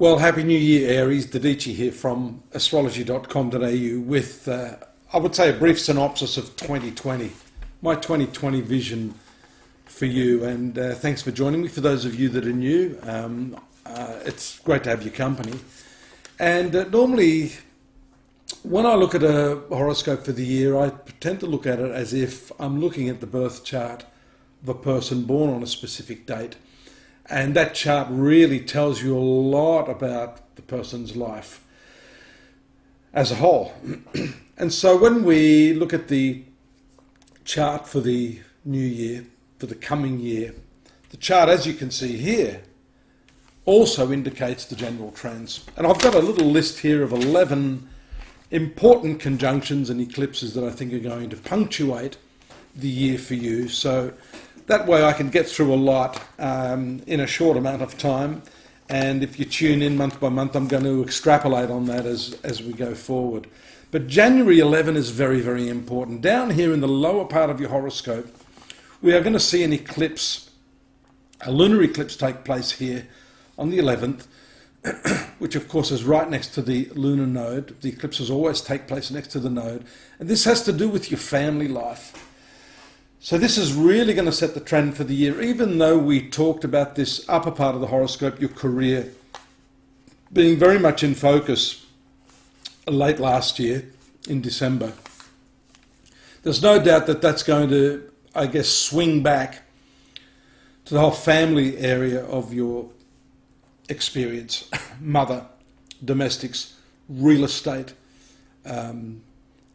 Well, Happy New Year, Aries. Dadhichi here from astrology.com.au with, I would say, a brief synopsis of 2020, my 2020 vision for you. And thanks for joining me. For those of you that are new, it's great to have your company. And normally, when I look at a horoscope for the year, I tend to look at it as if I'm looking at the birth chart of a person born on a specific date. And that chart really tells you a lot about the person's life as a whole. And so when we look at the chart for the new year, for the coming year, the chart, as you can see here, also indicates the general trends. And I've got a little list here of 11 important conjunctions and eclipses that I think are going to punctuate the year for you. So that way I can get through a lot in a short amount of time. And if you tune in month by month, I'm going to extrapolate on that as we go forward. But January 11 is very, very important. Down here in the lower part of your horoscope, we are going to see an eclipse, a lunar eclipse take place here on the 11th, which of course is right next to the lunar node. The eclipses always take place next to the node. And this has to do with your family life. So this is really going to set the trend for the year, even though we talked about this upper part of the horoscope, your career, being very much in focus late last year in December. There's no doubt that that's going to, I guess, swing back to the whole family area of your experience, mother, domestics, real estate,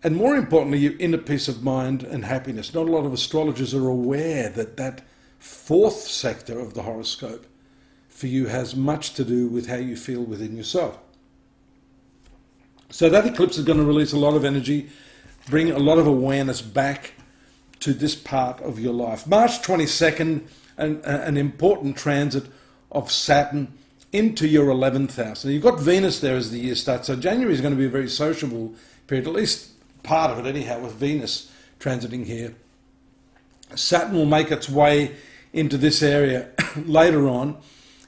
and more importantly, your inner peace of mind and happiness. Not a lot of astrologers are aware that that fourth sector of the horoscope for you has much to do with how you feel within yourself. So that eclipse is going to release a lot of energy, bring a lot of awareness back to this part of your life. March 22nd, an important transit of Saturn into your 11th house. And you've got Venus there as the year starts. So January is going to be a very sociable period, at least part of it anyhow, with Venus transiting here. Saturn will make its way into this area later on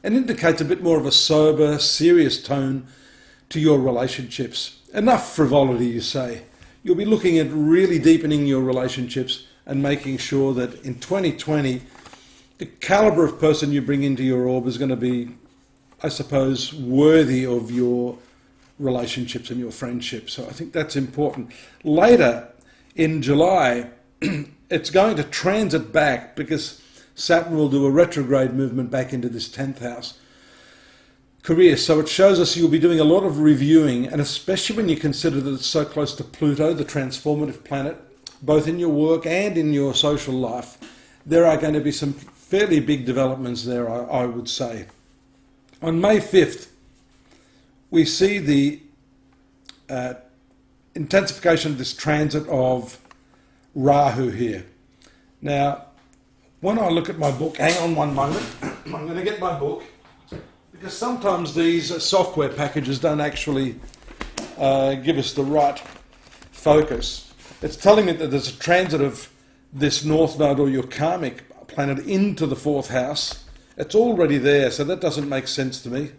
and indicates a bit more of a sober, serious tone to your relationships. Enough frivolity, you say. You'll be looking at really deepening your relationships and making sure that in 2020, the caliber of person you bring into your orb is going to be, I suppose, worthy of your relationships and your friendships. So I think that's important. Later in July, it's going to transit back because Saturn will do a retrograde movement back into this 10th house career. So it shows us you'll be doing a lot of reviewing, and especially when you consider that it's so close to Pluto, the transformative planet, both in your work and in your social life, there are going to be some fairly big developments there, I would say. On May 5th, we see the intensification of this transit of Rahu here. Now, when I look at my book, hang on one moment, I'm going to get my book, because sometimes these software packages don't actually give us the right focus. It's telling me that there's a transit of this north node or your karmic planet into the fourth house. It's already there, so that doesn't make sense to me.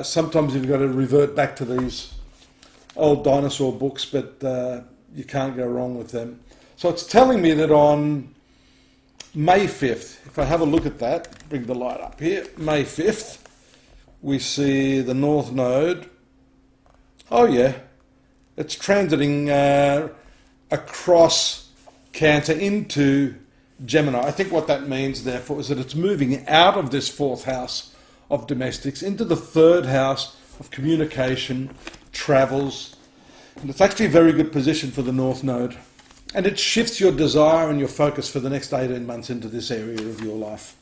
Sometimes you've got to revert back to these old dinosaur books, but you can't go wrong with them. So it's telling me that on May 5th, if I have a look at that, bring the light up here, May 5th, we see the North Node. Oh yeah, it's transiting across Cancer into Gemini. I think what that means, therefore, is that it's moving out of this fourth house of domestics into the third house of communication, travels, and it's actually a very good position for the North Node. And it shifts your desire and your focus for the next 18 months into this area of your life.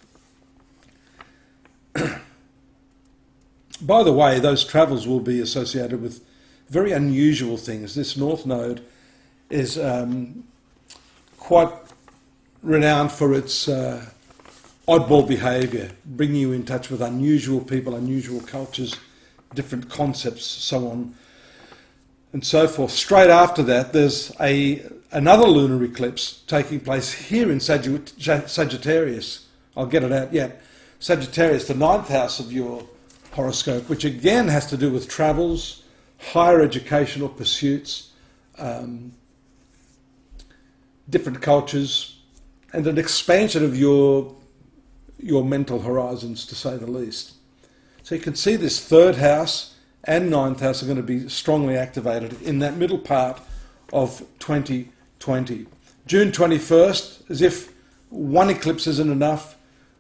By the way, those travels will be associated with very unusual things. This North Node is quite renowned for its oddball behaviour, bringing you in touch with unusual people, unusual cultures, different concepts, so on and so forth. Straight after that, there's another lunar eclipse taking place here in Sagittarius. I'll get it out yet. Sagittarius, the 9th house of your horoscope, which again has to do with travels, higher educational pursuits, different cultures, and an expansion of your mental horizons, to say the least. So you can see this third house and ninth house are going to be strongly activated in that middle part of 2020. June 21st, as if one eclipse isn't enough,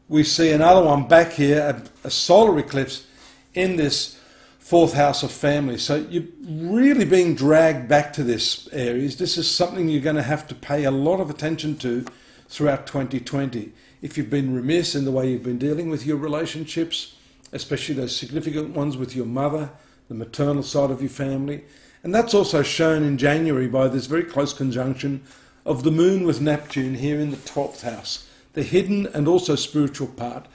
we see another one back here, a solar eclipse in this fourth house of family. So you're really being dragged back to this, Aries. This is something you're going to have to pay a lot of attention to throughout 2020. If you've been remiss in the way you've been dealing with your relationships, especially those significant ones with your mother, the maternal side of your family. And that's also shown in January by this very close conjunction of the moon with Neptune here in the 12th house, the hidden and also spiritual part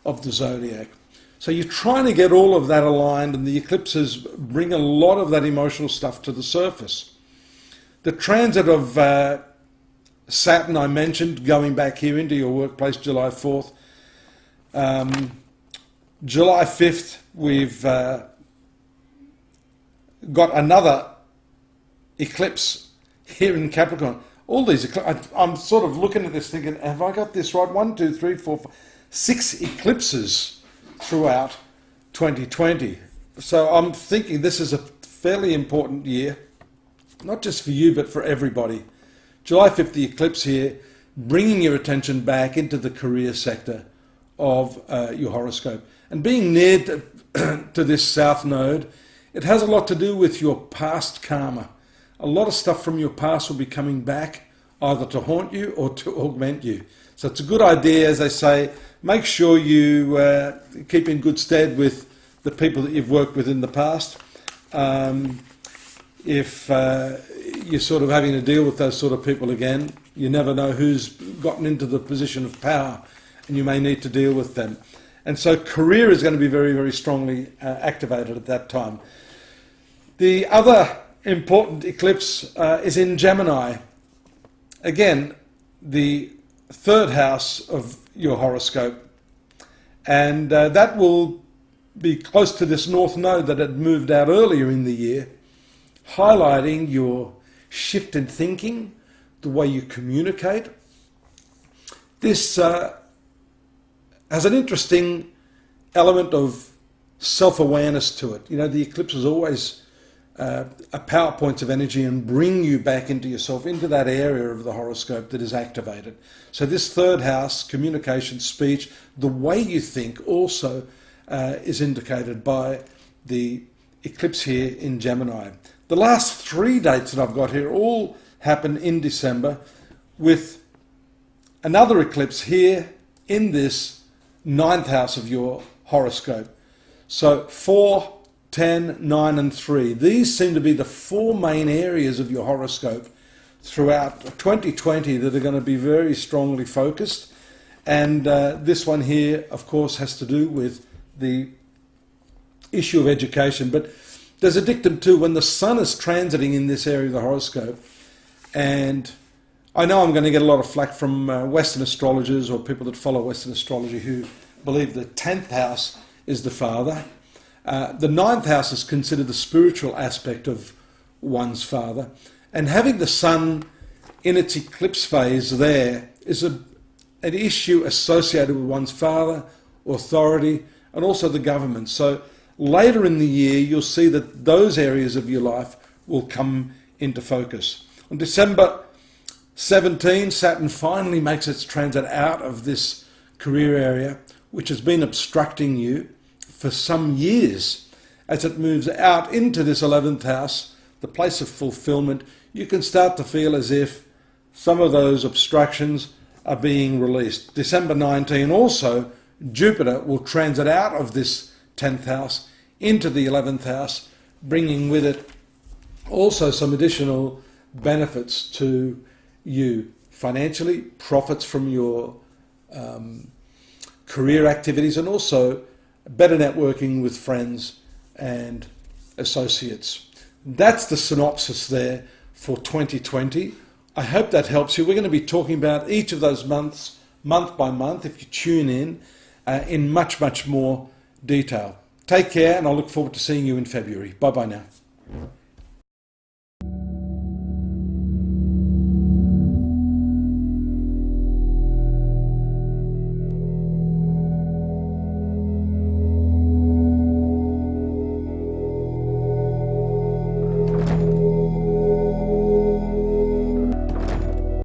of the zodiac. So you're trying to get all of that aligned, and the eclipses bring a lot of that emotional stuff to the surface. The transit of Saturn, I mentioned, going back here into your workplace July 4th. July 5th, we've got another eclipse here in Capricorn. All these I'm sort of looking at this thinking, have I got this right? 1, 2, 3, 4, 5, 6 eclipses throughout 2020. So I'm thinking this is a fairly important year, not just for you, but for everybody. July 5th, the eclipse here, bringing your attention back into the career sector of your horoscope. And being near to this south node, it has a lot to do with your past karma. A lot of stuff from your past will be coming back either to haunt you or to augment you. So it's a good idea, as they say, make sure you keep in good stead with the people that you've worked with in the past. If you're sort of having to deal with those sort of people again, you never know who's gotten into the position of power, and you may need to deal with them. And so career is going to be very, very strongly activated at that time. The other important eclipse is in Gemini. Again, the third house of your horoscope. And that will be close to this north node that had moved out earlier in the year, highlighting your shift in thinking, the way you communicate. This has an interesting element of self-awareness to it. You know, the eclipse is always a power points of energy and bring you back into yourself, into that area of the horoscope that is activated. So this third house, communication, speech, the way you think also is indicated by the eclipse here in Gemini. The last 3 dates that I've got here all happen in December, with another eclipse here in this 9th house of your horoscope. So 4, 10, 9 and 3. These seem to be the 4 main areas of your horoscope throughout 2020 that are going to be very strongly focused. And this one here, of course, has to do with the issue of education. But there's a dictum too, when the sun is transiting in this area of the horoscope, and I know I'm going to get a lot of flack from Western astrologers or people that follow Western astrology who believe the 10th house is the father. The 9th house is considered the spiritual aspect of one's father. And having the sun in its eclipse phase there is an issue associated with one's father, authority, and also the government. So later in the year, you'll see that those areas of your life will come into focus. On December 17, Saturn finally makes its transit out of this career area, which has been obstructing you for some years. As it moves out into this 11th house, the place of fulfillment, you can start to feel as if some of those obstructions are being released. December 19 also, Jupiter will transit out of this 10th house into the 11th house, bringing with it also some additional benefits to you financially, profits from your career activities, and also better networking with friends and associates. That's the synopsis there for 2020. I hope that helps you. We're going to be talking about each of those months, month by month, if you tune in much, much more detail. Take care, and I look forward to seeing you in February. Bye-bye now.